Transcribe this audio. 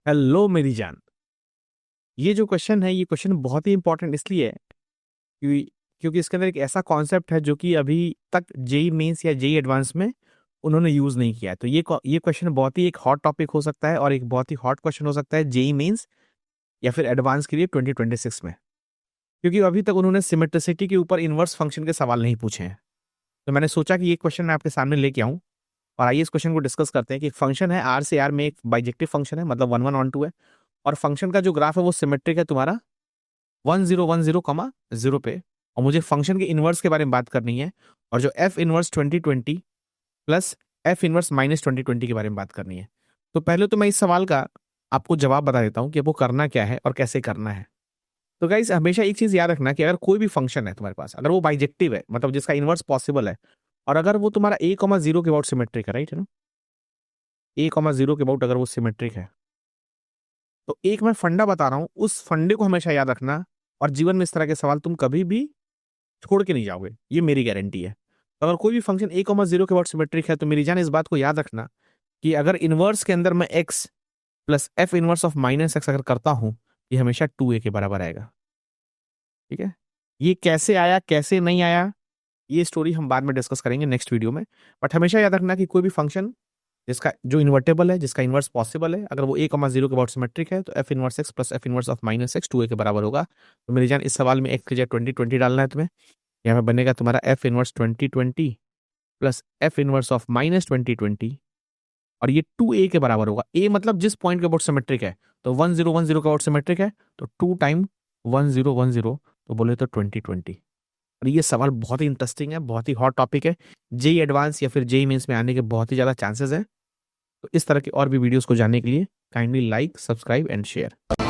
Hello मेरी जान। ये जो क्वेश्चन है, ये क्वेश्चन बहुत ही इंपॉर्टेंट इसलिए है क्योंकि इसके अंदर एक ऐसा कॉन्सेप्ट है जो कि अभी तक जेई मेंस या जेई एडवांस में उन्होंने यूज नहीं किया है। तो ये क्वेश्चन बहुत ही एक हॉट टॉपिक हो सकता है और एक बहुत ही हॉट क्वेश्चन हो सकता है जेई मेंस या फिर एडवांस के लिए 2026 में, क्योंकि अभी तक उन्होंने सिमेट्रिसिटी के ऊपर इनवर्स फंक्शन के सवाल नहीं पूछे हैं। तो मैंने सोचा कि ये क्वेश्चन मैं आपके सामने लेके आऊं और आइए इस क्वेश्चन को डिस्कस करते हैं कि एक फंक्शन है आर से आर में, एक बाइजेक्टिव फंक्शन है, मतलब 1 1 ऑन 2 है, और फंक्शन का जो ग्राफ है वो सिमेट्रिक है तुम्हारा 1010, 0 पे, और मुझे फंक्शन के इनवर्स के बारे में बात करनी है, और जो F inverse 2020 plus F inverse -2020 के बारे में बात करनी है। तो पहले तो मैं इस सवाल का आपको जवाब बता देता हूं कि वो करना क्या है और कैसे करना है। तो गाइस, हमेशा एक चीज याद रखना कि अगर कोई भी फंक्शन है तुम्हारे पास, अगर वो बाइजेक्टिव है, मतलब जिसका इनवर्स पॉसिबल है, और अगर वो तुम्हारा a, 0 के अबाउट सिमेट्रिक है, राइट है ना, a, 0 के अबाउट अगर वो सिमेट्रिक है, तो एक मैं फंडा बता रहा हूं, उस फंडे को हमेशा याद रखना, और जीवन में इस तरह के सवाल तुम कभी भी छोड़ के नहीं जाओगे, ये मेरी गारंटी है। तो अगर कोई भी फंक्शन a, 0 के अबाउट सिमेट्रिक है, तो मेरी जान इस बात को याद रखना कि अगर इनवर्स के अंदर मैं x plus F inverse of -x अगर करता हूं, ये हमेशा 2a के बराबर आएगा। ठीक है, ये कैसे आया कैसे नहीं आया, ये स्टोरी हम बाद में डिस्कस करेंगे नेक्स्ट वीडियो में। बट हमेशा याद रखना कि कोई भी फंक्शन जिसका जो इन्वर्टेबल है, जिसका इनवर्स पॉसिबल है, अगर वो a, 0 के अबाउट सिमेट्रिक है, तो F inverse x plus F inverse of -x 2a के बराबर होगा। तो मेरी जान, इस सवाल में x की जगह 2020 डालना है तुम्हें। यहाँ पे बनेगा तुम्हारा F inverse 2020 plus F inverse of -2020, और ये 2a के बराबर होगा। a मतलब जिस पॉइंट के अबाउट सिमेट्रिक है, तो 1010 के अबाउट सिमेट्रिक है, तो 2 टाइम 1010, तो बोले तो 2020। और ये सवाल बहुत ही इंटरेस्टिंग है, बहुत ही हॉट टॉपिक है, जेई एडवांस या फिर जेई मेंस में आने के बहुत ही ज़्यादा चांसेस है। तो इस तरह के और भी वीडियोस को जानने के लिए kindly like, subscribe and share.